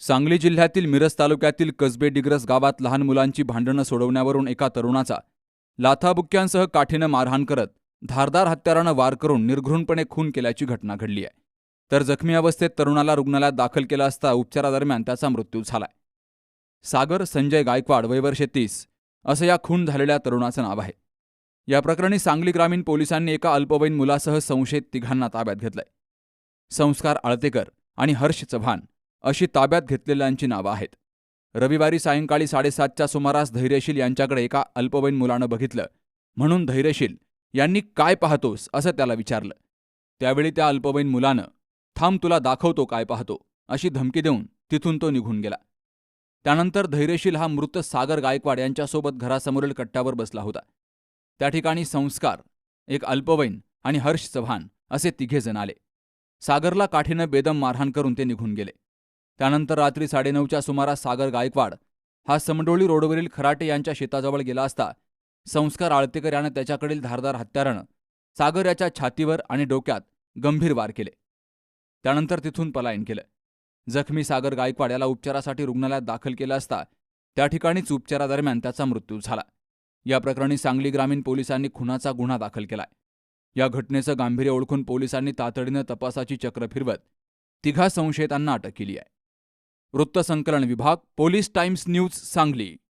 सांगली जिल्ह्यातील मिरज तालुक्यातील कसबे डिग्रस गावात लहान मुलांची भांडणं सोडवण्यावरून एका तरुणाचा लाथाबुक्क्यांसह काठीनं मारहाण करत धारदार हत्यारानं वार करून निर्घृणपणे खून केल्याची घटना घडली आहे. तर जखमी अवस्थेत तरुणाला रुग्णालयात दाखल केलं असता उपचारादरम्यान त्याचा मृत्यू झालाय. सागर संजय गायकवाड वय वर्षे 30 असं या खून झालेल्या तरुणाचं नाव आहे. या प्रकरणी सांगली ग्रामीण पोलिसांनी एका अल्पवयीन मुलासह संशयित तिघांना ताब्यात घेतलंय. संस्कार आळतेकर आणि हर्ष चव्हाण अशी ताब्यात घेतलेल्यांची नावं आहेत. रविवारी सायंकाळी 7:30च्या सुमारास धैर्यशील यांच्याकडे एका अल्पवयीन मुलानं बघितलं म्हणून धैर्यशील यांनी काय पाहतोस असं त्याला विचारलं. त्यावेळी त्या अल्पवयीन मुलानं थांब तुला दाखवतो काय पाहतो अशी धमकी देऊन तिथून तो निघून गेला. त्यानंतर धैर्यशील हा मृत सागर गायकवाड यांच्यासोबत घरासमोरील कट्ट्यावर बसला होता. त्या ठिकाणी संस्कार, एक अल्पवयीन आणि हर्ष चव्हाण असे तिघे जण आले. सागरला काठीनं बेदम मारहाण करून ते निघून गेले. त्यानंतर रात्री 9:30च्या सुमारास सागर गायकवाड हा समडोळी रोडवरील खराटे यांच्या शेताजवळ गेला असता संस्कार आळतेकर यानं त्याच्याकडील धारदार हत्यारानं सागर याच्या छातीवर आणि डोक्यात गंभीर वार केले. त्यानंतर तिथून पलायन केलं. जखमी सागर गायकवाड याला उपचारासाठी रुग्णालयात दाखल केलं असता त्या ठिकाणीच उपचारादरम्यान त्याचा मृत्यू झाला. या प्रकरणी सांगली ग्रामीण पोलिसांनी खुनाचा गुन्हा दाखल केलाय. या घटनेचं गांभीर्य ओळखून पोलिसांनी तातडीनं तपासाची चक्र फिरवत तिघा संशयितांना अटक केली आहे. वृत्तसंकलन विभाग, पोलीस टाइम्स न्यूज, सांगली.